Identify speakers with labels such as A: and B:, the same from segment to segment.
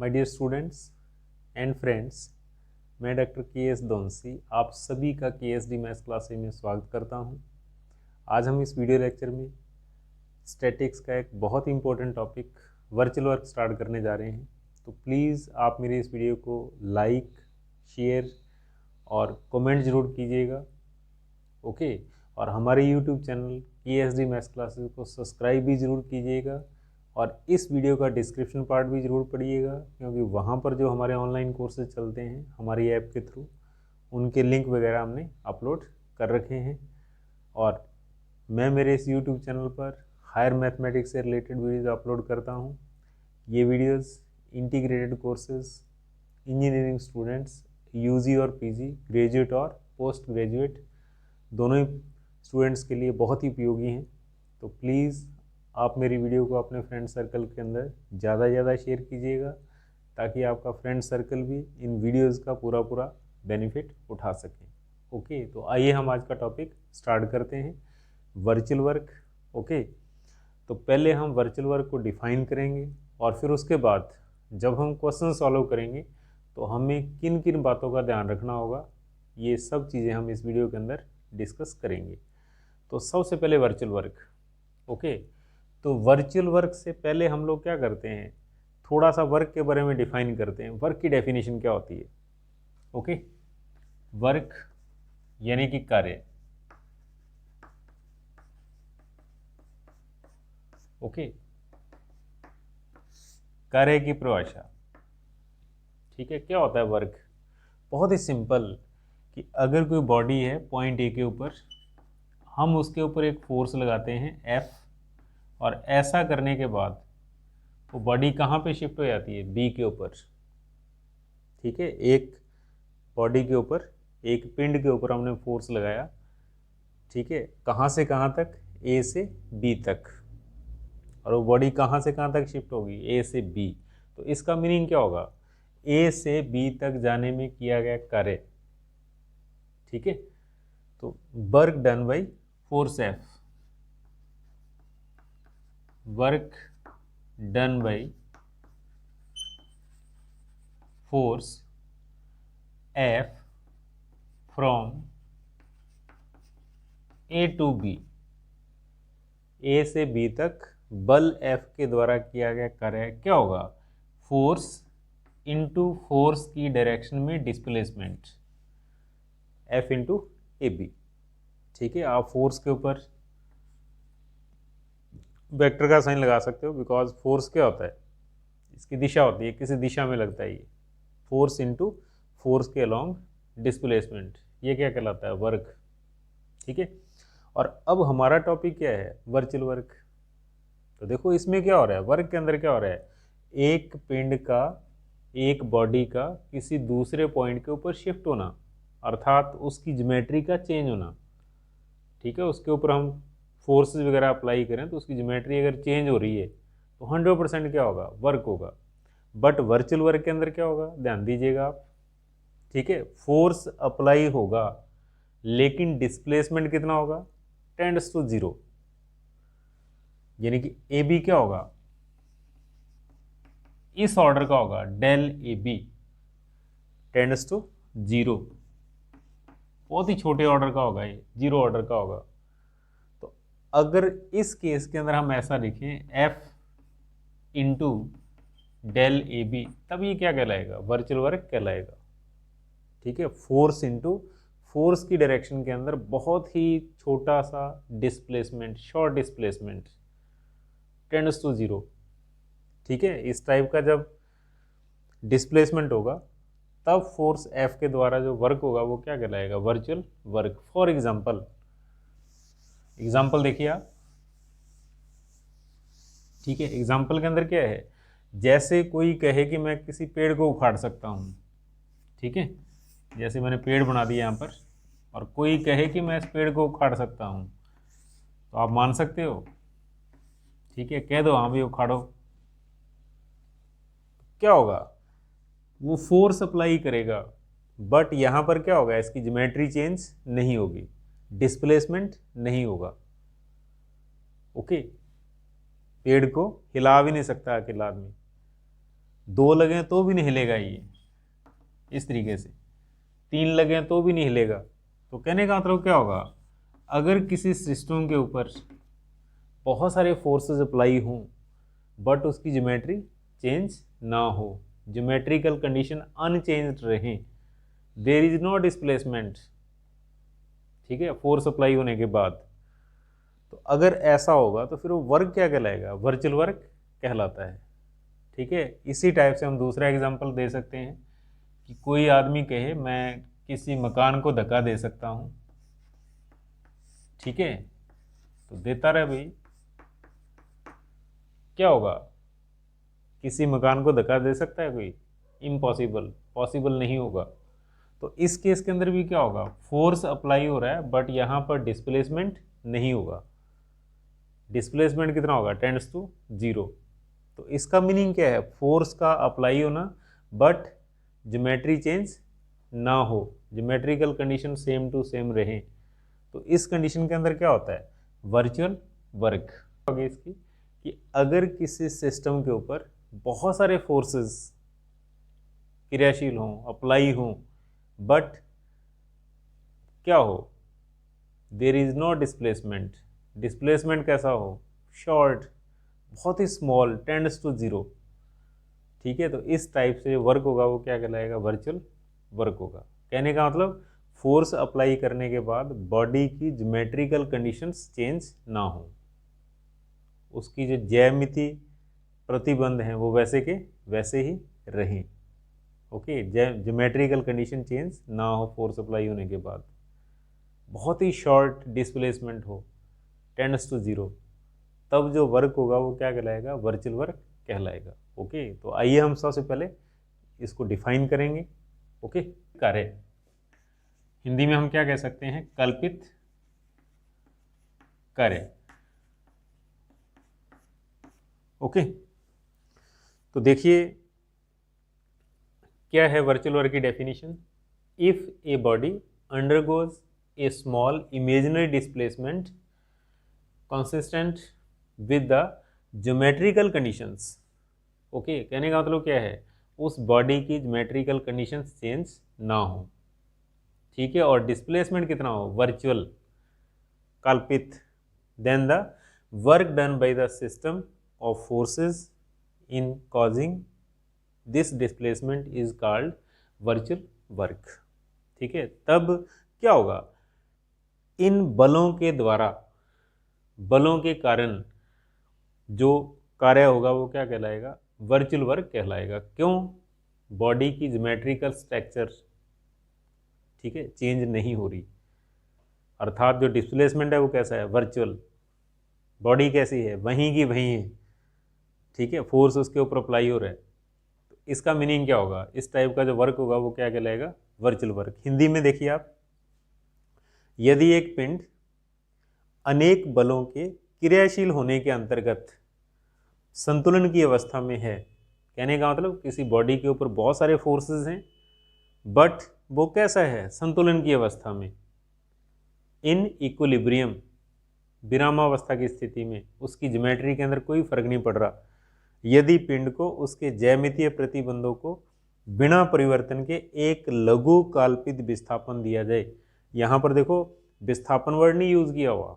A: My dear students and friends, मैं doctor K S. दोनसी आप सभी का के.एस.डी. मैथ्स क्लासेस में स्वागत करता हूं। आज हम इस वीडियो लेक्चर में स्टैटिक्स का एक बहुत ही important topic virtual work start करने जा रहे हैं। तो प्लीज़ आप मेरे इस वीडियो को लाइक, शेयर और कमेंट ज़रूर कीजिएगा, ओके। और हमारे यूट्यूब चैनल के.एस.डी. मैथ्स क्लासेस को सब्सक्राइब भी ज़रूर कीजिएगा और इस वीडियो का डिस्क्रिप्शन पार्ट भी ज़रूर पढ़िएगा, क्योंकि वहाँ पर जो हमारे ऑनलाइन कोर्सेज चलते हैं हमारी ऐप के थ्रू, उनके लिंक वगैरह हमने अपलोड कर रखे हैं। और मैं मेरे इस यूट्यूब चैनल पर हायर मैथमेटिक्स से रिलेटेड वीडियोज़ अपलोड करता हूँ। ये videos integrated courses, engineering students, UG और पीजी, ग्रेजुएट और पोस्ट ग्रेजुएट दोनों ही स्टूडेंट्स के लिए बहुत ही उपयोगी हैं। तो प्लीज़ आप मेरी वीडियो को अपने फ्रेंड सर्कल के अंदर ज़्यादा से ज़्यादा शेयर कीजिएगा, ताकि आपका फ्रेंड सर्कल भी इन वीडियोज़ का पूरा बेनिफिट उठा सकें, ओके। तो आइए हम आज का टॉपिक स्टार्ट करते हैं, वर्चुअल वर्क, ओके। तो पहले हम वर्चुअल वर्क को डिफ़ाइन करेंगे और फिर उसके बाद जब हम क्वेश्चन सॉल्व करेंगे तो हमें किन किन बातों का ध्यान रखना होगा, ये सब चीज़ें हम इस वीडियो के अंदर डिस्कस करेंगे। तो सबसे पहले वर्चुअल वर्क, ओके। तो वर्चुअल वर्क से पहले हम लोग क्या करते हैं, थोड़ा सा वर्क के बारे में डिफाइन करते हैं। वर्क की डेफिनेशन क्या होती है, ओके। वर्क यानी कि कार्य, ओके, कार्य की परिभाषा, ठीक है। क्या होता है वर्क? बहुत ही सिंपल कि अगर कोई बॉडी है पॉइंट ए के ऊपर, हम उसके ऊपर एक फोर्स लगाते हैं एफ, और ऐसा करने के बाद वो बॉडी कहाँ पे शिफ्ट हो जाती है? बी के ऊपर, ठीक है। एक बॉडी के ऊपर, एक पिंड के ऊपर हमने फोर्स लगाया, ठीक है। कहाँ से कहाँ तक? ए से बी तक। और वो बॉडी कहाँ से कहाँ तक शिफ्ट होगी? ए से बी। तो इसका मीनिंग क्या होगा? ए से बी तक जाने में किया गया कार्य, ठीक है। तो work done by force F, work done by force F from A to B, A से बी तक बल एफ के द्वारा किया गया कार्य क्या होगा? फोर्स इंटू फोर्स की डायरेक्शन में displacement, F into A B, ठीक है। आप फोर्स के ऊपर वेक्टर का साइन लगा सकते हो, बिकॉज फोर्स क्या होता है? इसकी दिशा होती है, किसी दिशा में लगता है ये। फोर्स इंटू फोर्स के अलोंग डिस्प्लेसमेंट, ये क्या कहलाता है? वर्क, ठीक है। और अब हमारा टॉपिक क्या है? Virtual work. तो देखो इसमें क्या हो रहा है, वर्क के अंदर क्या हो रहा है? एक पिंड का, एक बॉडी का किसी दूसरे पॉइंट के ऊपर शिफ्ट होना, अर्थात उसकी ज्योमेट्री का चेंज होना, ठीक है। उसके ऊपर हम फोर्सेस वगैरह अप्लाई करें तो उसकी ज्योमेट्री अगर चेंज हो रही है तो 100% क्या होगा? वर्क होगा। बट वर्चुअल वर्क के अंदर क्या होगा? ध्यान दीजिएगा आप, ठीक है। फोर्स अप्लाई होगा लेकिन डिस्प्लेसमेंट कितना होगा? टेंड्स टू 0, यानी कि ए बी क्या होगा? इस ऑर्डर का होगा, del A B tends to 0, बहुत ही छोटे ऑर्डर का होगा, ये 0 ऑर्डर का होगा। तो अगर इस केस के अंदर हम ऐसा लिखें F into del A B, तब ये क्या कहलाएगा? वर्चुअल वर्क कहलाएगा, ठीक है। फोर्स इंटू फोर्स की डायरेक्शन के अंदर बहुत ही छोटा सा displacement, short displacement, tends to 0, ठीक है। इस टाइप का जब डिस्प्लेसमेंट होगा तब फोर्स एफ के द्वारा जो वर्क होगा वो क्या कहलाएगा? Virtual work. फॉर एग्जाम्पल देखिए आप, ठीक है। एग्जाम्पल के अंदर क्या है? जैसे कोई कहे कि मैं किसी पेड़ को उखाड़ सकता हूँ, ठीक है। जैसे मैंने पेड़ बना दिया यहाँ पर, और कोई कहे कि मैं इस पेड़ को उखाड़ सकता हूँ, तो आप मान सकते हो, ठीक है। कह दो हाँ भाई उखाड़ो, क्या होगा? वो फोर्स अप्लाई करेगा, बट यहाँ पर क्या होगा? इसकी ज्योमेट्री चेंज नहीं होगी, डिस्प्लेसमेंट नहीं होगा, ओके। पेड़ को हिला भी नहीं सकता अकेला आदमी, 2 लगे तो भी नहीं हिलेगा ये, इस तरीके से 3 लगे तो भी नहीं हिलेगा। तो कहने का मतलब क्या होगा, अगर किसी सिस्टम के ऊपर बहुत सारे फोर्सेस अप्लाई हों बट उसकी ज्योमेट्री चेंज ना हो, ज्योमेट्रिकल कंडीशन अनचेंज्ड रहें, देयर इज नो डिस्प्लेसमेंट, ठीक है, फोर्स अप्लाई होने के बाद, तो अगर ऐसा होगा तो फिर वो वर्क क्या कहलाएगा, वर्चुअल वर्क कहलाता है। ठीक है, इसी टाइप से हम दूसरा एग्जांपल दे सकते हैं कि कोई आदमी कहे मैं किसी मकान को धक्का दे सकता हूं, ठीक है, तो देता रहे भाई, क्या होगा, किसी मकान को धक्का दे सकता है कोई, इम्पॉसिबल, पॉसिबल नहीं होगा। तो इस केस के अंदर भी क्या होगा, फोर्स अप्लाई हो रहा है बट यहाँ पर डिस्प्लेसमेंट नहीं होगा। डिस्प्लेसमेंट कितना होगा, टेंड्स टू 0। तो इसका मीनिंग क्या है, फोर्स का अप्लाई होना बट ज्योमेट्री चेंज ना हो, geometrical condition same to same रहे, तो इस कंडीशन के अंदर क्या होता है, वर्चुअल वर्क। होगी इसकी कि अगर किसी सिस्टम के ऊपर बहुत सारे फोर्सेस क्रियाशील हों, अप्लाई हों, बट क्या हो, there is no displacement, displacement कैसा हो, शॉर्ट, बहुत ही स्मॉल, टेंड्स टू 0, ठीक है, तो इस टाइप से वर्क होगा वो क्या कहलाएगा, वर्चुअल वर्क होगा। कहने का मतलब फोर्स अप्लाई करने के बाद बॉडी की ज्योमेट्रिकल कंडीशंस चेंज ना हो, उसकी जो ज्यामिति प्रतिबंध हैं वो वैसे के वैसे ही रहें। ओके, ज्योमेट्रिकल कंडीशन चेंज ना हो फोर्स अप्लाई होने के बाद, बहुत ही शॉर्ट डिस्प्लेसमेंट हो, टेंड्स टू 0, तब जो वर्क होगा वो क्या कहलाएगा, वर्चुअल वर्क कहलाएगा। ओके, तो आइए हम सबसे पहले इसको डिफाइन करेंगे। ओके, कार्य हिंदी में हम क्या कह सकते हैं, कल्पित कार्य। ओके, तो देखिए क्या है वर्चुअल वर्क की definition, if a body undergoes A small imaginary displacement consistent with the geometrical conditions। Okay, कहने का मतलब क्या है, उस बॉडी की ज्योमेट्रिकल कंडीशंस चेंज ना हो, ठीक है, और डिस्प्लेसमेंट कितना हो, वर्चुअल, कल्पित, then the work done by the system of forces in causing this displacement is called virtual work. ठीक है, तब क्या होगा, इन बलों के द्वारा, बलों के कारण जो कार्य होगा वो क्या कहलाएगा, वर्चुअल वर्क कहलाएगा। क्यों, बॉडी की ज्योमेट्रिकल स्ट्रक्चर, ठीक है, चेंज नहीं हो रही, अर्थात जो डिस्प्लेसमेंट है वो कैसा है, वर्चुअल, बॉडी कैसी है, वहीं की वहीं है, ठीक है, फोर्स उसके ऊपर अप्लाई हो रहा है, तो इसका मीनिंग क्या होगा, इस टाइप का जो वर्क होगा वो क्या कहलाएगा, वर्चुअल वर्क। हिंदी में देखिए आप, यदि एक पिंड अनेक बलों के क्रियाशील होने के अंतर्गत संतुलन की अवस्था में है, कहने का मतलब किसी बॉडी के ऊपर बहुत सारे फोर्सेस हैं बट वो कैसा है, संतुलन की अवस्था में, इन इक्विलिब्रियम, विरामावस्था की स्थिति में, उसकी ज्योमेट्री के अंदर कोई फर्क नहीं पड़ रहा, यदि पिंड को उसके ज्यामितीय प्रतिबंधों को बिना परिवर्तन के एक लघु काल्पित विस्थापन दिया जाए, यहाँ पर देखो विस्थापन वर्ड नहीं यूज किया हुआ,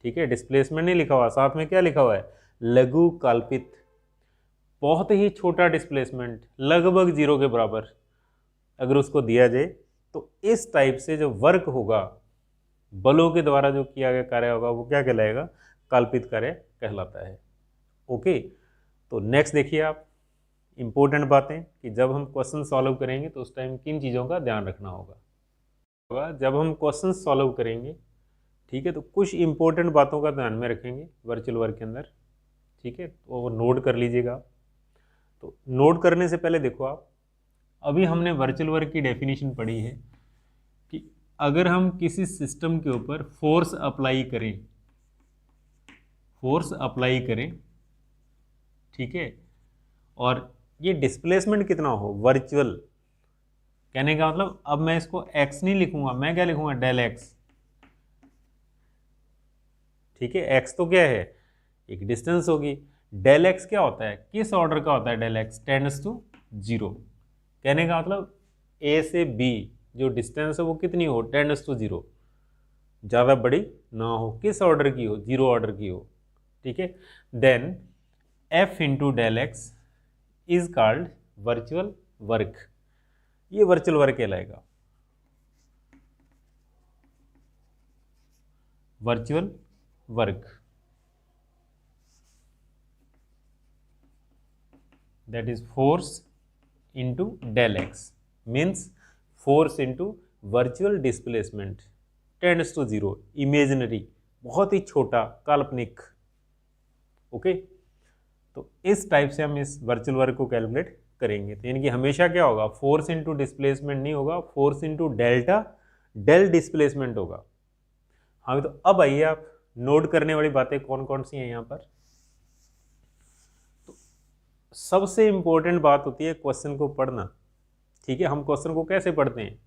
A: ठीक है, डिस्प्लेसमेंट नहीं लिखा हुआ, साथ में क्या लिखा हुआ है, लघु काल्पित, बहुत ही छोटा डिस्प्लेसमेंट, लगभग 0 के बराबर अगर उसको दिया जाए, तो इस टाइप से जो वर्क होगा, बलों के द्वारा जो किया गया कार्य होगा वो क्या कहलाएगा, काल्पित कार्य कहलाता है। ओके, तो नेक्स्ट देखिए आप, इंपॉर्टेंट बातें कि जब हम क्वेश्चन सॉल्व करेंगे तो उस टाइम किन चीज़ों का ध्यान रखना होगा। जब हम क्वेश्चन सॉल्व करेंगे, ठीक है, तो कुछ इंपॉर्टेंट बातों का ध्यान में रखेंगे वर्चुअल वर्क के अंदर, ठीक है, तो वो नोट कर लीजिएगा। तो नोट करने से पहले देखो आप, अभी हमने वर्चुअल वर्क की डेफिनेशन पढ़ी है कि अगर हम किसी सिस्टम के ऊपर फोर्स अप्लाई करें, फोर्स अप्लाई करें, ठीक है, और ये डिस्प्लेसमेंट कितना हो, वर्चुअल, कहने का मतलब अब मैं इसको x नहीं लिखूंगा, मैं क्या लिखूंगा, डेल x, ठीक है, x तो क्या है, एक डिस्टेंस होगी, डेल एक्स क्या होता है, किस ऑर्डर का होता है डेल एक्स, टेंड्स टू 0। कहने का मतलब ए से बी जो डिस्टेंस है वो कितनी हो, टेंड्स टू 0, ज़्यादा बड़ी ना हो, किस ऑर्डर की हो, 0 ऑर्डर की हो। ठीक है, then F into del X is called virtual work, ये वर्चुअल वर्क कहलाएगा, virtual work, that is force into del x means force into virtual displacement tends to 0, imaginary, बहुत ही छोटा, काल्पनिक। ओके, तो इस टाइप से हम इस वर्चुअल वर्क को कैलकुलेट करेंगे। तो यानी कि हमेशा क्या होगा, फोर्स इंटू डिस्प्लेसमेंट नहीं होगा, force into delta del displacement होगा। हाँ, तो अब आइए आप नोट करने वाली बातें कौन कौन सी हैं यहाँ पर। सबसे इंपॉर्टेंट बात होती है क्वेश्चन को पढ़ना। ठीक है, हम क्वेश्चन को कैसे पढ़ते हैं,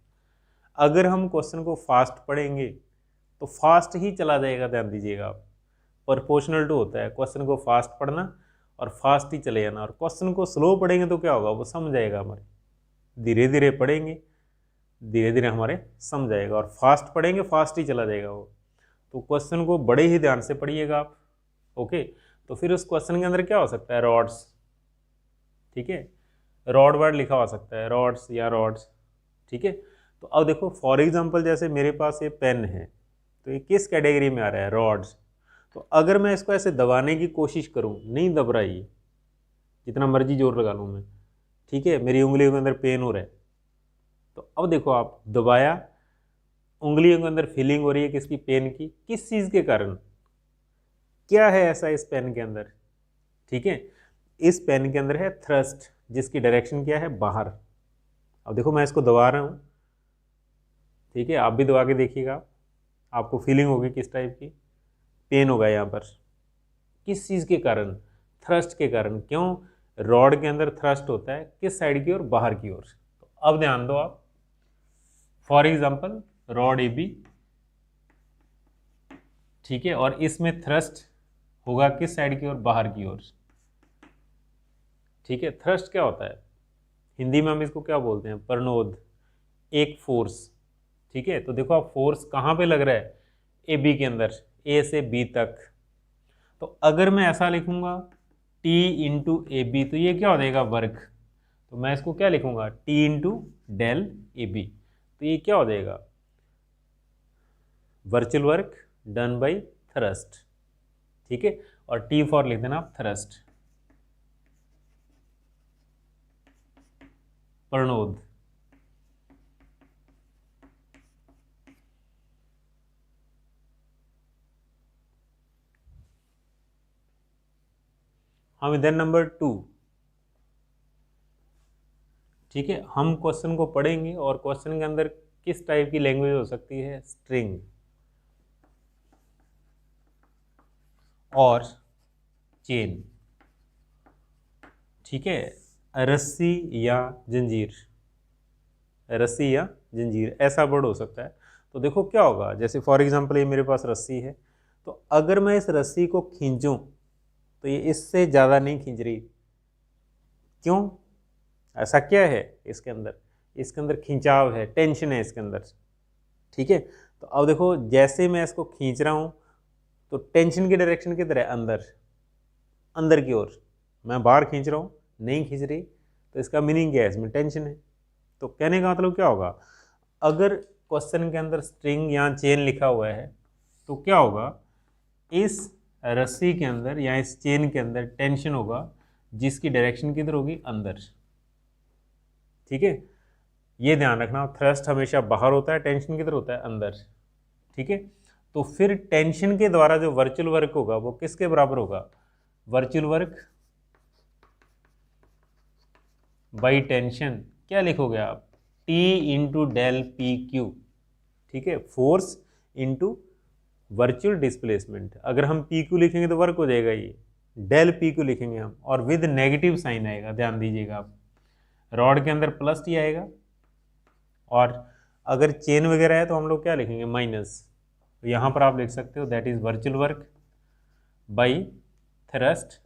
A: अगर हम क्वेश्चन को फास्ट पढ़ेंगे तो फास्ट ही चला जाएगा, ध्यान दीजिएगा आप, प्रोपोर्शनल टू होता है क्वेश्चन को फास्ट पढ़ना और फास्ट ही चले जाना। और क्वेश्चन को स्लो पढ़ेंगे तो क्या होगा, वो समझ आएगा हमारे, धीरे धीरे पढ़ेंगे धीरे धीरे हमारे समझ आएगा, और फास्ट पढ़ेंगे फास्ट ही चला जाएगा वो। तो क्वेश्चन को बड़े ही ध्यान से पढ़िएगा आप। ओके, तो फिर उस क्वेश्चन के अंदर क्या हो सकता है, रॉड्स, ठीक है, रॉड वर्ड लिखा हो सकता है, रॉड्स या रॉड्स। ठीक है, तो अब देखो फॉर एग्जांपल जैसे मेरे पास ये पेन है, तो ये किस कैटेगरी में आ रहा है, रॉड्स। तो अगर मैं इसको ऐसे दबाने की कोशिश करूं, नहीं दब रहा है, जितना मर्जी जोर लगा लूं मैं, ठीक है, मेरी उंगलियों के अंदर पेन हो रहा है। तो अब देखो आप दबाया, उंगलियों के अंदर फीलिंग हो रही है किसकी, पेन की, किस चीज़ के कारण, क्या है ऐसा इस पेन के अंदर। ठीक है, इस पेन के अंदर है थ्रस्ट, जिसकी डायरेक्शन क्या है, बाहर। अब देखो मैं इसको दबा रहा हूँ, ठीक है, आप भी दबा के देखिएगा, आपको फीलिंग होगी किस टाइप की, पेन होगा यहाँ पर, किस चीज़ के कारण, थ्रस्ट के कारण। क्यों, रॉड के अंदर थ्रस्ट होता है किस साइड की ओर, बाहर की ओर। तो अब ध्यान दो आप, for example rod A B, ठीक है, और इसमें थ्रस्ट होगा किस साइड की ओर, बाहर की ओर। ठीक है, थ्रस्ट क्या होता है, हिंदी में हम इसको क्या बोलते हैं, प्रणोद, एक फोर्स। ठीक है, तो देखो आप फोर्स कहाँ पे लग रहा है, ए बी के अंदर, ए से बी तक। तो अगर मैं ऐसा लिखूंगा टी इंटू ए बी, तो ये क्या हो जाएगा, वर्क। तो मैं इसको क्या लिखूंगा, T into del A B, तो ये क्या हो जाएगा, virtual work done by thrust. ठीक है, और टी फॉर लिख देना आप थ्रस्ट, प्रणोद। हम इधर नंबर 2, ठीक है, हम क्वेश्चन को पढ़ेंगे और क्वेश्चन के अंदर किस टाइप की लैंग्वेज हो सकती है, स्ट्रिंग और चेन। ठीक है, रस्सी या जंजीर, रस्सी या जंजीर ऐसा वर्ड हो सकता है। तो देखो क्या होगा, जैसे फॉर एग्जांपल ये मेरे पास रस्सी है, तो अगर मैं इस रस्सी को खींचूं तो ये इससे ज़्यादा नहीं खींच रही, क्यों, ऐसा क्या है इसके अंदर, इसके अंदर खिंचाव है, टेंशन है इसके अंदर। ठीक है, तो अब देखो जैसे मैं इसको खींच रहा हूँ तो टेंशन की डायरेक्शन किधर है, अंदर, अंदर की ओर। मैं बाहर खींच रहा हूँ, नहीं खींच रही, तो इसका मीनिंग क्या है, इसमें टेंशन है। तो कहने का मतलब क्या होगा, अगर क्वेश्चन के अंदर स्ट्रिंग या चेन लिखा हुआ है तो क्या होगा, इस रस्सी के अंदर या इस चेन के अंदर टेंशन होगा, जिसकी डायरेक्शन किधर होगी, अंदर। ठीक है, ये ध्यान रखना, थ्रस्ट हमेशा बाहर होता है, टेंशन किधर होता है, अंदर। ठीक है, तो फिर टेंशन के द्वारा जो वर्चुअल वर्क होगा वो किसके बराबर होगा, वर्चुअल वर्क बाई टेंशन, क्या लिखोगे आप, T into del P Q. ठीक है, फोर्स इंटू वर्चुअल डिस्प्लेसमेंट। अगर हम पी क्यू लिखेंगे तो वर्क हो जाएगा, ये डेल पी क्यू लिखेंगे हम, और विद नेगेटिव साइन आएगा, ध्यान दीजिएगा आप, रॉड के अंदर प्लस टी आएगा, और अगर चेन वगैरह है तो हम लोग क्या लिखेंगे, माइनस। तो यहाँ पर आप लिख सकते हो that is virtual work by thrust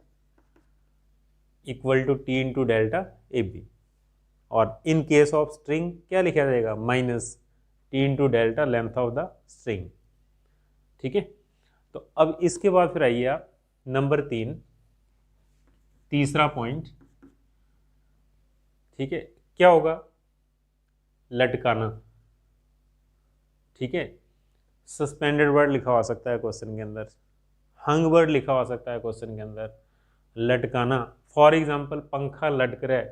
A: equal to T into delta A B, और इन केस ऑफ स्ट्रिंग क्या लिखा जाएगा, minus T into delta length of the string. ठीक है, तो अब इसके बाद फिर आइए आप नंबर 3, तीसरा पॉइंट। ठीक है, क्या होगा, लटकाना। ठीक है, सस्पेंडेड वर्ड लिखा हो सकता है क्वेश्चन के अंदर, हंग वर्ड लिखा हो सकता है क्वेश्चन के अंदर, लटकाना। फॉर एग्जांपल पंखा लटक रहा है,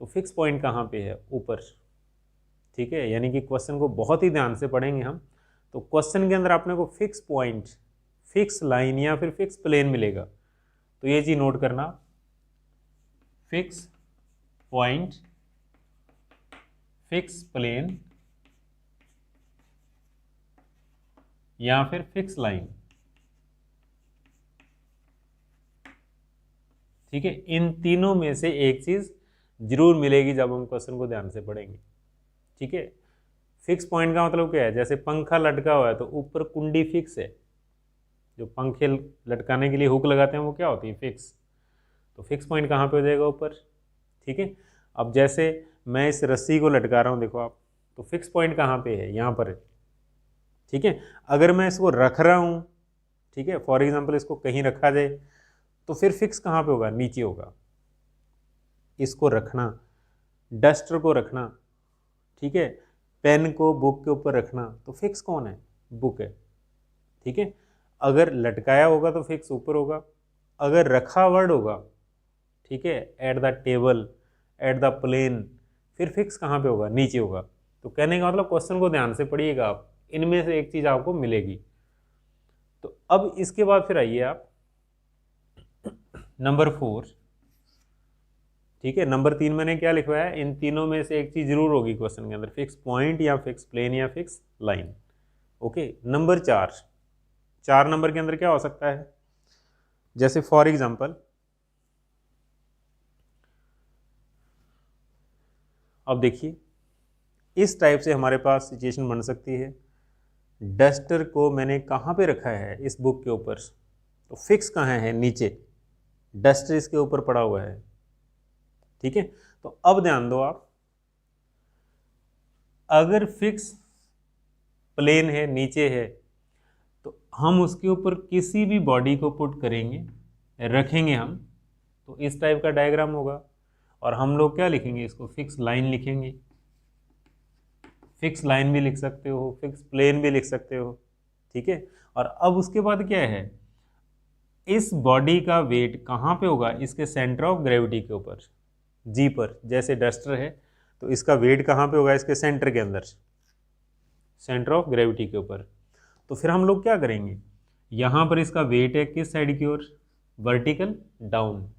A: तो फिक्स पॉइंट कहाँ पे है, ऊपर। ठीक है, यानी कि क्वेश्चन को बहुत ही ध्यान से पढ़ेंगे हम, तो क्वेश्चन के अंदर आपने को फिक्स पॉइंट, फिक्स लाइन या फिर फिक्स प्लेन मिलेगा। तो ये चीज नोट करना, फिक्स पॉइंट, फिक्स प्लेन या फिर फिक्स लाइन। ठीक है, इन तीनों में से एक चीज जरूर मिलेगी जब हम क्वेश्चन को ध्यान से पढ़ेंगे। ठीक है, फिक्स पॉइंट का मतलब क्या है, जैसे पंखा लटका हुआ है तो ऊपर कुंडी फिक्स है, जो पंखे लटकाने के लिए हुक लगाते हैं वो क्या होती है, फिक्स। तो फिक्स पॉइंट कहाँ पे हो जाएगा, ऊपर। ठीक है, अब जैसे मैं इस रस्सी को लटका रहा हूँ, देखो आप, तो फिक्स पॉइंट कहाँ पे है, यहाँ पर है। ठीक है, अगर मैं इसको रख रहा हूँ, ठीक है, फॉर एग्जाम्पल इसको कहीं रखा जाए, तो फिर फिक्स कहाँ पे होगा, नीचे होगा। इसको रखना, डस्टर को रखना, ठीक है, पेन को बुक के ऊपर रखना, तो फिक्स कौन है, बुक है। ठीक है, अगर लटकाया होगा तो फिक्स ऊपर होगा, अगर रखा वर्ड होगा, ठीक है, at the table, at the plane, फिर फिक्स कहाँ पे होगा, नीचे होगा। तो कहने का मतलब क्वेश्चन को ध्यान से पढ़िएगा आप, इनमें से एक चीज आपको मिलेगी। तो अब इसके बाद फिर आइए आप नंबर 4। ठीक है, नंबर 3 मैंने क्या लिखवाया है, इन तीनों में से एक चीज जरूर होगी क्वेश्चन के अंदर, फिक्स पॉइंट या फिक्स प्लेन या fix line. Okay, number 4 number के अंदर क्या हो सकता है, जैसे फॉर एग्जांपल अब देखिए, इस टाइप से हमारे पास सिचुएशन बन सकती है, डस्टर को मैंने कहाँ पे रखा है, इस बुक के ऊपर, तो फिक्स कहाँ है, नीचे, डस्टर इसके ऊपर पड़ा हुआ है। ठीक है, तो अब ध्यान दो आप, अगर फिक्स प्लेन है, नीचे है, तो हम उसके ऊपर किसी भी बॉडी को पुट करेंगे, रखेंगे हम, तो इस टाइप का डायग्राम होगा, और हम लोग क्या लिखेंगे, इसको फिक्स लाइन लिखेंगे। फिक्स लाइन भी लिख सकते हो, फिक्स प्लेन भी लिख सकते हो। ठीक है, और अब उसके बाद क्या है, इस बॉडी का वेट कहाँ पे होगा, इसके सेंटर ऑफ ग्रेविटी के ऊपर, जी पर। जैसे डस्टर है तो इसका वेट कहाँ पे होगा, इसके सेंटर के अंदर, सेंटर ऑफ ग्रेविटी के ऊपर। तो फिर हम लोग क्या करेंगे, यहाँ पर इसका वेट है किस साइड की ओर, वर्टिकल डाउन,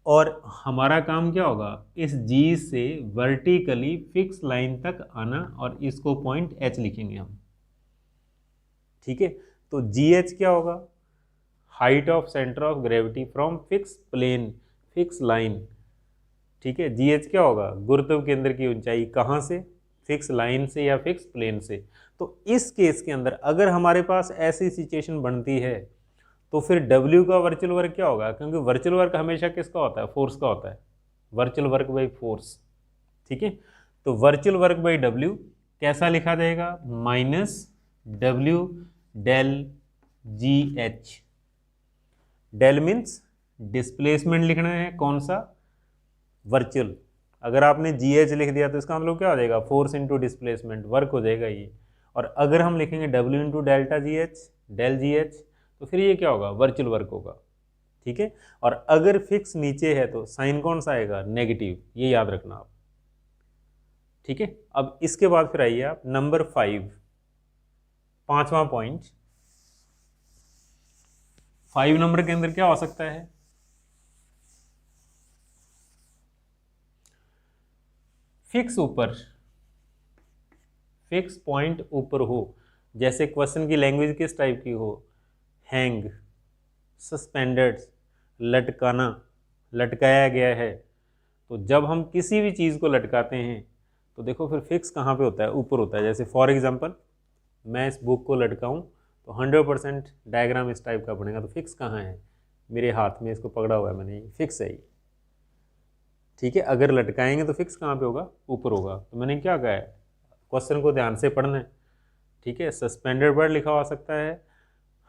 A: और हमारा काम क्या होगा, इस जी से वर्टिकली फिक्स लाइन तक आना, और इसको पॉइंट एच लिखेंगे हम। ठीक है, तो जी एच क्या होगा, height of centre of gravity from fix plane, fix line. ठीक है, जी एच क्या होगा, गुरुत्व केंद्र की ऊंचाई, कहाँ से, फिक्स लाइन से या फिक्स प्लेन से। तो इस केस के अंदर अगर हमारे पास ऐसी सिचुएशन बनती है, तो फिर W का वर्चुअल वर्क क्या होगा, क्योंकि वर्चुअल वर्क हमेशा किसका होता है, फोर्स का होता है, वर्चुअल वर्क बाई फोर्स। ठीक है, तो वर्चुअल वर्क बाई W कैसा लिखा जाएगा, minus W del GH। Del means displacement लिखना है, कौन सा, वर्चुअल। अगर आपने GH लिख दिया तो इसका मतलब क्या हो जाएगा, फोर्स इंटू डिस्प्लेसमेंट, वर्क हो जाएगा ये। और अगर हम लिखेंगे W into delta GH, del GH, तो फिर ये क्या होगा, वर्चुअल वर्क होगा। ठीक है, और अगर फिक्स नीचे है तो साइन कौन सा आएगा, नेगेटिव, ये याद रखना आप। ठीक है, अब इसके बाद फिर आइए आप नंबर 5, पांचवा पॉइंट। 5 नंबर के अंदर क्या हो सकता है, फिक्स ऊपर, फिक्स पॉइंट ऊपर हो। जैसे क्वेश्चन की लैंग्वेज किस टाइप की हो, हैंग, सस्पेंडेड, लटकाना, लटकाया गया है। तो जब हम किसी भी चीज़ को लटकाते हैं तो देखो फिर फिक्स कहाँ पे होता है, ऊपर होता है। जैसे फॉर एग्जांपल मैं इस बुक को लटकाऊं तो 100% डायग्राम इस टाइप का बनेगा, तो फिक्स कहाँ है, मेरे हाथ में इसको पकड़ा हुआ है मैंने, फिक्स है ये, ठीक है। अगर लटकाएंगे तो फिक्स कहाँ पे होगा, ऊपर होगा। तो मैंने क्या कहा है, क्वेश्चन को ध्यान से पढ़ना है, ठीक है। सस्पेंडेड बर्ड लिखा हुआ सकता है,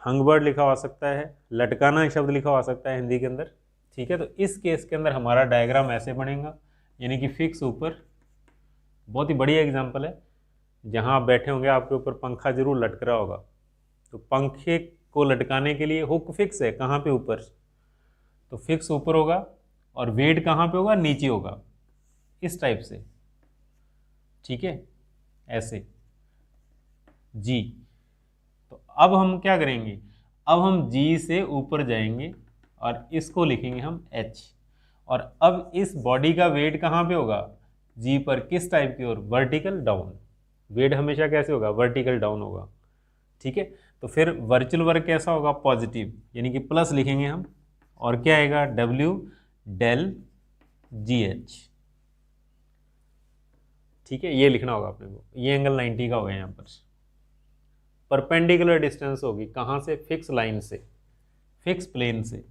A: हंग बर्ड लिखा हुआ सकता है, लटकाना शब्द लिखा हुआ सकता है हिंदी के अंदर, ठीक है। तो इस केस के अंदर हमारा डायग्राम ऐसे बनेगा, यानी कि फिक्स ऊपर। बहुत ही बढ़िया एग्जाम्पल है, जहाँ आप बैठे होंगे आपके ऊपर पंखा जरूर लटक रहा होगा, तो पंखे को लटकाने के लिए हुक फिक्स है कहाँ पे, ऊपर। तो फिक्स ऊपर होगा और वेट कहाँ पे होगा, नीचे होगा, इस टाइप से, ठीक है, ऐसे जी। तो अब हम क्या करेंगे, अब हम जी से ऊपर जाएंगे और इसको लिखेंगे हम एच। और अब इस बॉडी का वेट कहाँ पे होगा, जी पर, किस टाइप की ओर, वर्टिकल डाउन। वेट हमेशा कैसे होगा, वर्टिकल डाउन होगा, ठीक है। तो फिर वर्चुअल वर्क कैसा होगा, पॉजिटिव, यानी कि प्लस लिखेंगे हम, और क्या आएगा, डब्ल्यू डेल जी एच, ठीक है। ये लिखना होगा अपने को, ये एंगल 90 का होगा यहाँ पर। परपेंडिकुलर डिस्टेंस होगी कहाँ से, फिक्स लाइन से, फिक्स प्लेन से।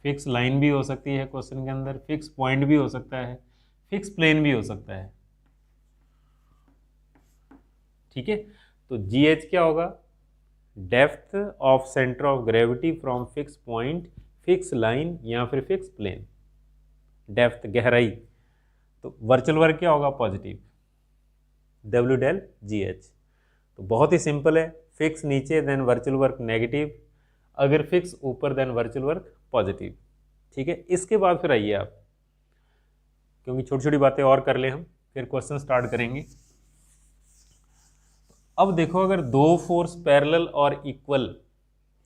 A: फिक्स लाइन भी हो सकती है क्वेश्चन के अंदर, फिक्स पॉइंट भी हो सकता है, फिक्स प्लेन भी हो सकता है, ठीक है। तो जी एच क्या होगा, depth of centre of gravity from fix point, fix line या फिर फिक्स प्लेन, डेप्थ गहराई। तो वर्चुअल वर्क क्या होगा, positive, W del G H. तो बहुत ही सिंपल है, फिक्स नीचे देन वर्चुअल वर्क नेगेटिव, अगर फिक्स ऊपर देन वर्चुअल वर्क पॉजिटिव, ठीक है। इसके बाद फिर आइए आप, क्योंकि छोटी छोटी बातें और कर ले हम, फिर क्वेश्चन स्टार्ट करेंगे। अब देखो, अगर दो फोर्स पैरेलल और इक्वल,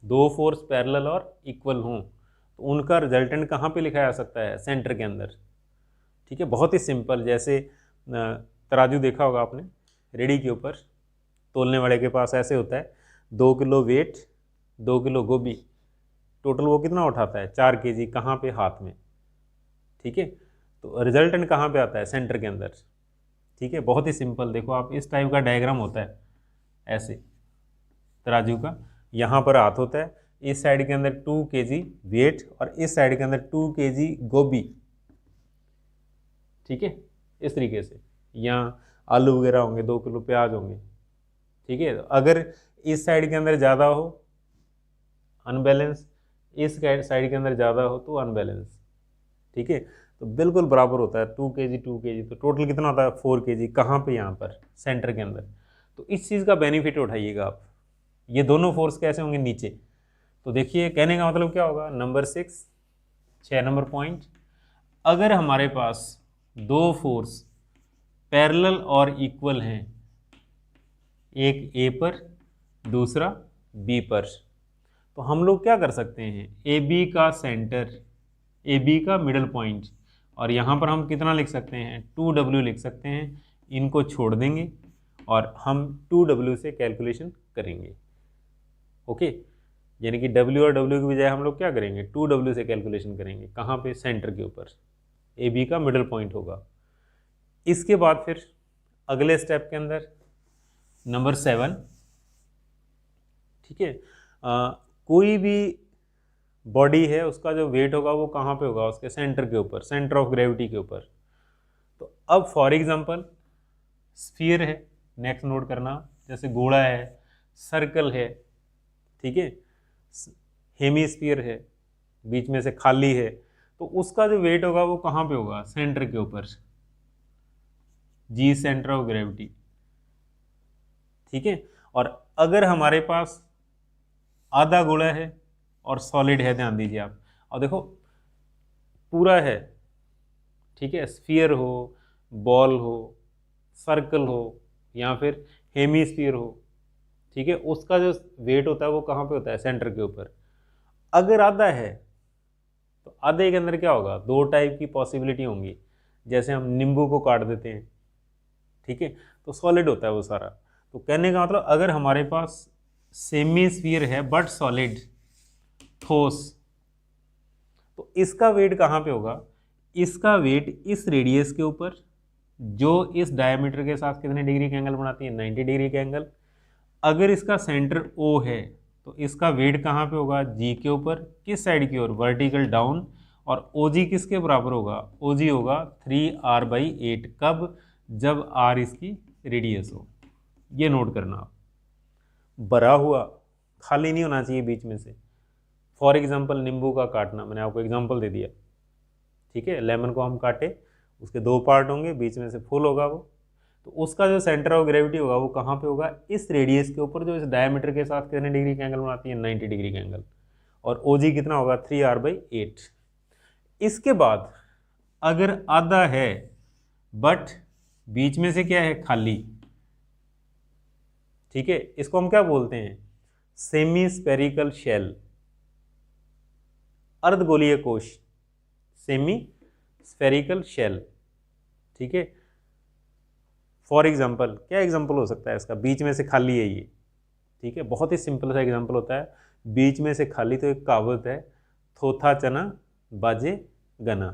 A: दो फोर्स पैरेलल और इक्वल हों, तो उनका रिजल्टेंट कहाँ पे लिखा जा सकता है, सेंटर के अंदर, ठीक है। बहुत ही सिंपल, जैसे तराजू देखा होगा आपने, रेडी के ऊपर तोलने वाले के पास ऐसे होता है, 2 किलो वेट, 2 किलो गोभी, टोटल वो कितना उठाता है, 4 केजी, कहाँ पे, हाथ में, ठीक है। तो रिजल्टेंट कहाँ पे आता है, सेंटर के अंदर, ठीक है। बहुत ही सिंपल, देखो आप, इस टाइप का डायग्राम होता है ऐसे तराजू का, यहाँ पर हाथ होता है, इस साइड के अंदर 2 केजी वेट और इस साइड के अंदर 2 केजी गोभी, ठीक है। इस तरीके से, यहाँ आलू वगैरह होंगे, 2 किलो प्याज होंगे, ठीक है। अगर इस साइड के अंदर ज़्यादा हो अनबैलेंस, इस साइड के अंदर ज़्यादा हो तो अनबैलेंस, ठीक है। तो बिल्कुल बराबर होता है, 2 केजी 2 केजी, तो टोटल कितना होता है, 4 केजी, कहाँ पे, यहाँ पर सेंटर के अंदर। तो इस चीज़ का बेनिफिट उठाइएगा आप। ये दोनों फोर्स कैसे होंगे, नीचे। तो देखिए, कहने का मतलब क्या होगा, नंबर 6 नंबर पॉइंट, अगर हमारे पास दो फोर्स पैरेलल और इक्वल हैं, एक ए पर दूसरा बी पर, तो हम लोग क्या कर सकते हैं, ए बी का सेंटर, ए बी का मिडल पॉइंट, और यहाँ पर हम कितना लिख सकते हैं, 2W लिख सकते हैं। इनको छोड़ देंगे और हम 2W से कैलकुलेशन करेंगे, ओके। यानी कि W और W की बजाय हम लोग क्या करेंगे, 2W से कैलकुलेशन करेंगे, कहाँ पे, सेंटर के ऊपर, ए बी का मिडल पॉइंट होगा। इसके बाद फिर अगले स्टेप के अंदर नंबर 7, ठीक है, कोई भी बॉडी है, उसका जो वेट होगा वो कहाँ पे होगा, उसके सेंटर के ऊपर, सेंटर ऑफ ग्रेविटी के ऊपर। तो अब फॉर एग्जांपल स्फीयर है, नेक्स्ट नोट करना, जैसे गोला है, सर्कल है, ठीक है, हेमीस्फीयर है, बीच में से खाली है, तो उसका जो वेट होगा वो कहाँ पे होगा, सेंटर के ऊपर, जी सेंटर ऑफ ग्रेविटी, ठीक है। और अगर हमारे पास आधा गोला है और सॉलिड है, ध्यान दीजिए आप, और देखो पूरा है, ठीक है, स्फीयर हो, बॉल हो, सर्कल हो या फिर हेमीस्फीयर हो, ठीक है, उसका जो वेट होता है वो कहाँ पे होता है, सेंटर के ऊपर। अगर आधा है तो आधे के अंदर क्या होगा, दो टाइप की पॉसिबिलिटी होंगी, जैसे हम नींबू को काट देते हैं, ठीक है, तो सॉलिड होता है वो सारा। तो कहने का मतलब, अगर हमारे पास सेमी स्फीयर है बट सॉलिड, ठोस, तो इसका वेट कहाँ पे होगा, इसका वेट इस रेडियस के ऊपर, जो इस डायमीटर के साथ कितने डिग्री का एंगल बनाती है, 90 डिग्री का एंगल। अगर इसका सेंटर O है तो इसका वेट कहाँ पे होगा, जी के ऊपर, किस साइड की ओर, वर्टिकल डाउन, और ओजी किसके बराबर होगा, ओजी होगा 3r/8। कब, जब r इसकी रेडियस हो। ये नोट करना आप, भरा हुआ खाली नहीं होना चाहिए बीच में से। फॉर एग्जाम्पल नींबू का काटना, मैंने आपको एग्जाम्पल दे दिया, ठीक है, लेमन को हम काटे, उसके 2 पार्ट होंगे, बीच में से फुल होगा वो, तो उसका जो सेंटर ऑफ ग्रेविटी होगा वो कहाँ पे होगा, इस रेडियस के ऊपर, जो इस डायमीटर के साथ कितने डिग्री का एंगल बनाती है, 90 डिग्री का एंगल, और ओजी कितना होगा, 3r/8। इसके बाद अगर आधा है बट बीच में से क्या है, खाली, ठीक है, इसको हम क्या बोलते हैं, सेमी स्पेरिकल शेल, अर्धगोलीय कोश, सेमी स्पेरिकल शेल, ठीक है। फॉर एग्जाम्पल, क्या एग्जाम्पल हो सकता है इसका, बीच में से खाली है ये, ठीक है, बहुत ही सिंपल सा एग्जाम्पल होता है, बीच में से खाली। तो एक कहावत है, थोथा चना बाजे गना,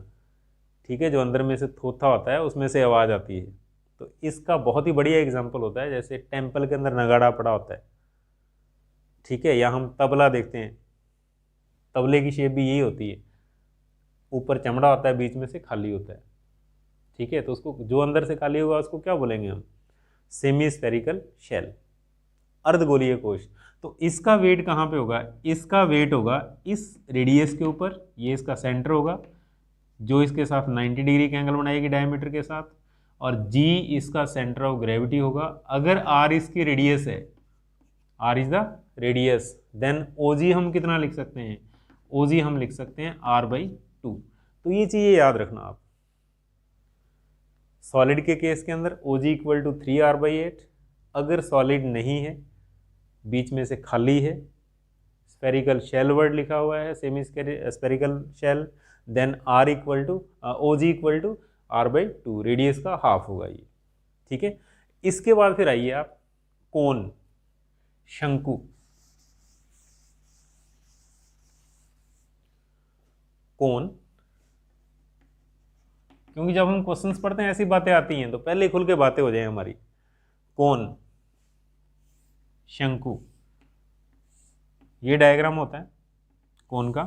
A: ठीक है, जो अंदर में से थोथा होता है उसमें से आवाज़ आती है। तो इसका बहुत ही बढ़िया एग्जाम्पल होता है, जैसे टेम्पल के अंदर नगाड़ा पड़ा होता है, ठीक है, या हम तबला देखते हैं, तबले की शेप भी यही होती है, ऊपर चमड़ा होता है, बीच में से खाली होता है, ठीक है। तो उसको, जो अंदर से खाली होगा उसको क्या बोलेंगे हम, सेमी स्पेरिकल शेल, अर्धगोलीय कोश। तो इसका वेट कहाँ पे होगा, इसका वेट होगा इस रेडियस के ऊपर, ये इसका सेंटर होगा, जो इसके साथ 90 डिग्री का एंगल बनाएगी डायमीटर के साथ, और जी इसका सेंटर ऑफ ग्रेविटी होगा। अगर आर इसकी रेडियस है, R is the radius, then ओजी हम कितना लिख सकते हैं, ओजी हम लिख सकते हैं r/2। तो ये चीज़ें याद रखना आप। सॉलिड के केस के अंदर ओजी इक्वल टू 3r/8। अगर सॉलिड नहीं है, बीच में से खाली है, स्पेरिकल शेल वर्ड लिखा हुआ है, semi spherical shell, then R equal to, OG equal to r/2, radius का हाफ होगा ये, ठीक है। इसके बाद फिर आइए आप, कोन, शंकु। कोन, क्योंकि जब हम क्वेश्चंस पढ़ते हैं ऐसी बातें आती हैं तो पहले खुल के बातें हो जाए हमारी। कोन, शंकु, ये डायग्राम होता है कोन का,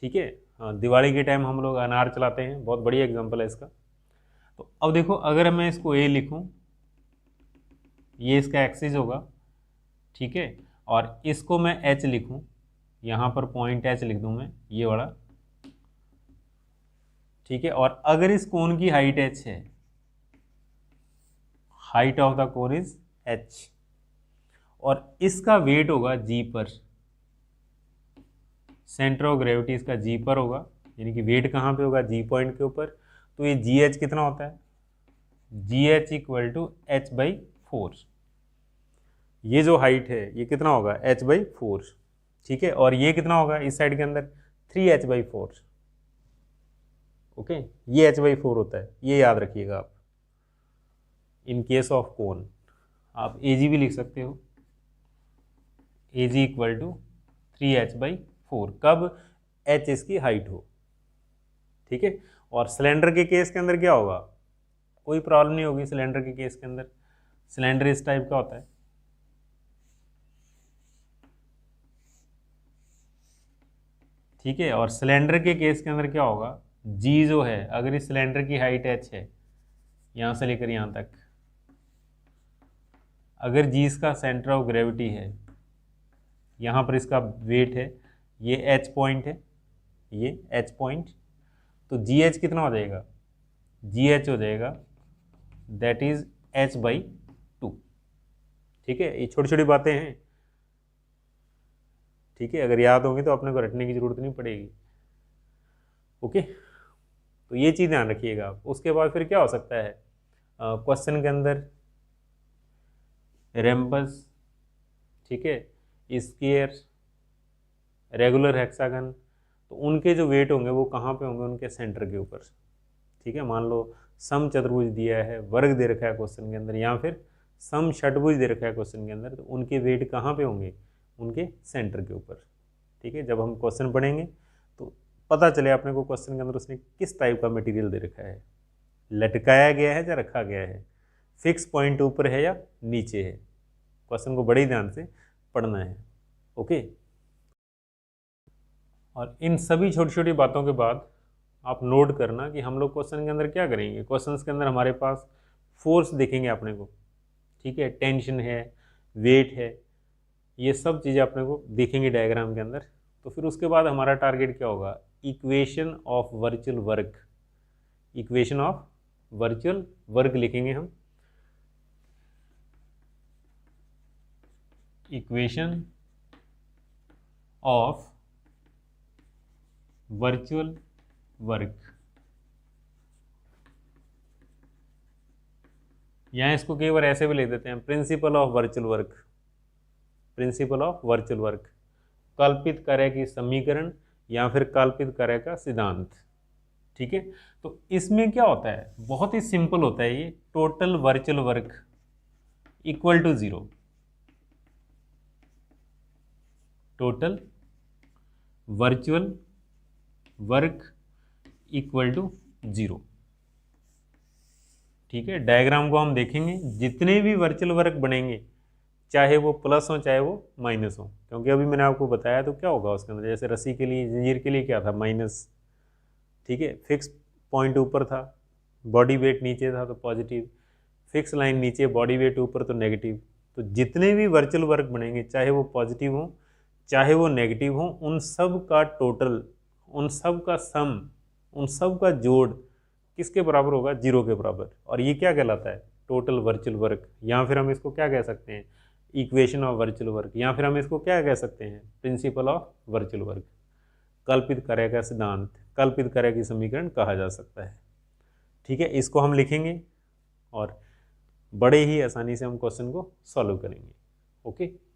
A: ठीक है। हाँ, दिवाली के टाइम हम लोग अनार चलाते हैं, बहुत बढ़िया एग्जांपल है इसका। तो अब देखो, अगर मैं इसको ए लिखूं, ये इसका एक्सिस होगा, ठीक है, और इसको मैं एच लिखूं, यहाँ पर पॉइंट एच लिख दूं मैं, ये वाला, ठीक है। और अगर इस कोन की हाइट एच है, height of the cone is H, और इसका वेट होगा जी पर, सेंटर ऑफ ग्रेविटी इसका जी पर होगा, यानी कि वेट कहाँ पे होगा, जी पॉइंट के ऊपर। तो ये जी एच कितना होता है, जी एच इक्वल टू h/4। ये जो हाइट है ये कितना होगा, h/4, ठीक है। और ये कितना होगा इस साइड के अंदर, 3h/4, ओके। ये h/4 होता है, ये याद रखिएगा आप। इन केस ऑफ कोन आप एजी भी लिख सकते हो, एजी इक्वल टू 3h/4, कब, h इसकी हाइट हो, ठीक है। और सिलेंडर के केस के अंदर क्या होगा, कोई प्रॉब्लम नहीं होगी सिलेंडर के केस के अंदर। सिलेंडर इस टाइप का होता है, ठीक है। और सिलेंडर के केस के अंदर क्या होगा, जी जो है, अगर इस सिलेंडर की हाइट h है, यहाँ से लेकर यहाँ तक, अगर जी इसका सेंटर ऑफ ग्रेविटी है, यहाँ पर इसका वेट है, ये h पॉइंट है, ये h पॉइंट, तो जी एच कितना हो जाएगा, जी एच हो जाएगा दैट इज h/2, ठीक है। ये छोटी छोटी बातें हैं, ठीक है, अगर याद होंगी तो अपने को रटने की जरूरत नहीं पड़ेगी, ओके। तो ये चीज़ ध्यान रखिएगा आप। उसके बाद फिर क्या हो सकता है क्वेश्चन के अंदर, रेम्बस, ठीक है, स्क्वायर, रेगुलर हेक्सागन, तो उनके जो वेट होंगे वो कहाँ पे होंगे, उनके सेंटर के ऊपर, ठीक है। मान लो सम चतुर्भुज दिया है, वर्ग दे रखा है क्वेश्चन के अंदर, या फिर सम षटभुज दे रखा है क्वेश्चन के अंदर, तो उनके वेट कहाँ पे होंगे, उनके सेंटर के ऊपर, ठीक है। जब हम क्वेश्चन पढ़ेंगे तो पता चले अपने को क्वेश्चन के अंदर उसने किस टाइप का मटेरियल दे रखा है, लटकाया गया है या रखा गया है, फिक्स पॉइंट ऊपर है या नीचे है, क्वेश्चन को बड़े ही ध्यान से पढ़ना है। ओके, और इन सभी छोटी छोटी बातों के बाद आप नोट करना कि हम लोग क्वेश्चन के अंदर क्या करेंगे। क्वेश्चन के अंदर हमारे पास फोर्स दिखेंगे अपने को, ठीक है, टेंशन है, वेट है, ये सब चीज़ें अपने को दिखेंगी डायग्राम के अंदर। तो फिर उसके बाद हमारा टारगेट क्या होगा, equation of virtual work, equation of virtual work लिखेंगे हम, इक्वेशन ऑफ वर्चुअल वर्क, यहाँ इसको कई बार ऐसे भी लिख देते हैं, principle of virtual work, principle of virtual work, कल्पित कार्य की समीकरण या फिर कल्पित कार्य का सिद्धांत। ठीक है, तो इसमें क्या होता है, बहुत ही सिंपल होता है ये, total virtual work equal to 0, total virtual work equal to 0। ठीक है, डायग्राम को हम देखेंगे, जितने भी वर्चुअल वर्क बनेंगे चाहे वो प्लस हो चाहे वो माइनस हो, क्योंकि अभी मैंने आपको बताया तो क्या होगा उसके अंदर, जैसे रस्सी के लिए, जंजीर के लिए क्या था, माइनस। ठीक है, फिक्स पॉइंट ऊपर था, बॉडी वेट नीचे था तो पॉजिटिव, फिक्स लाइन नीचे, बॉडी वेट ऊपर तो नेगेटिव। तो जितने भी वर्चुअल वर्क बनेंगे चाहे वो पॉजिटिव हो चाहे वो नेगेटिव हो, उन सब का टोटल, उन सब का सम, उन सब का जोड़ किसके बराबर होगा, 0 के बराबर। और ये क्या कहलाता है, टोटल वर्चुअल वर्क, या फिर हम इसको क्या कह सकते हैं, इक्वेशन ऑफ वर्चुअल वर्क, या फिर हम इसको क्या कह सकते हैं, प्रिंसिपल ऑफ वर्चुअल वर्क, कल्पित कार्य का सिद्धांत, कल्पित कार्य की समीकरण कहा जा सकता है। ठीक है, इसको हम लिखेंगे और बड़े ही आसानी से हम क्वेश्चन को सॉल्व करेंगे। ओके।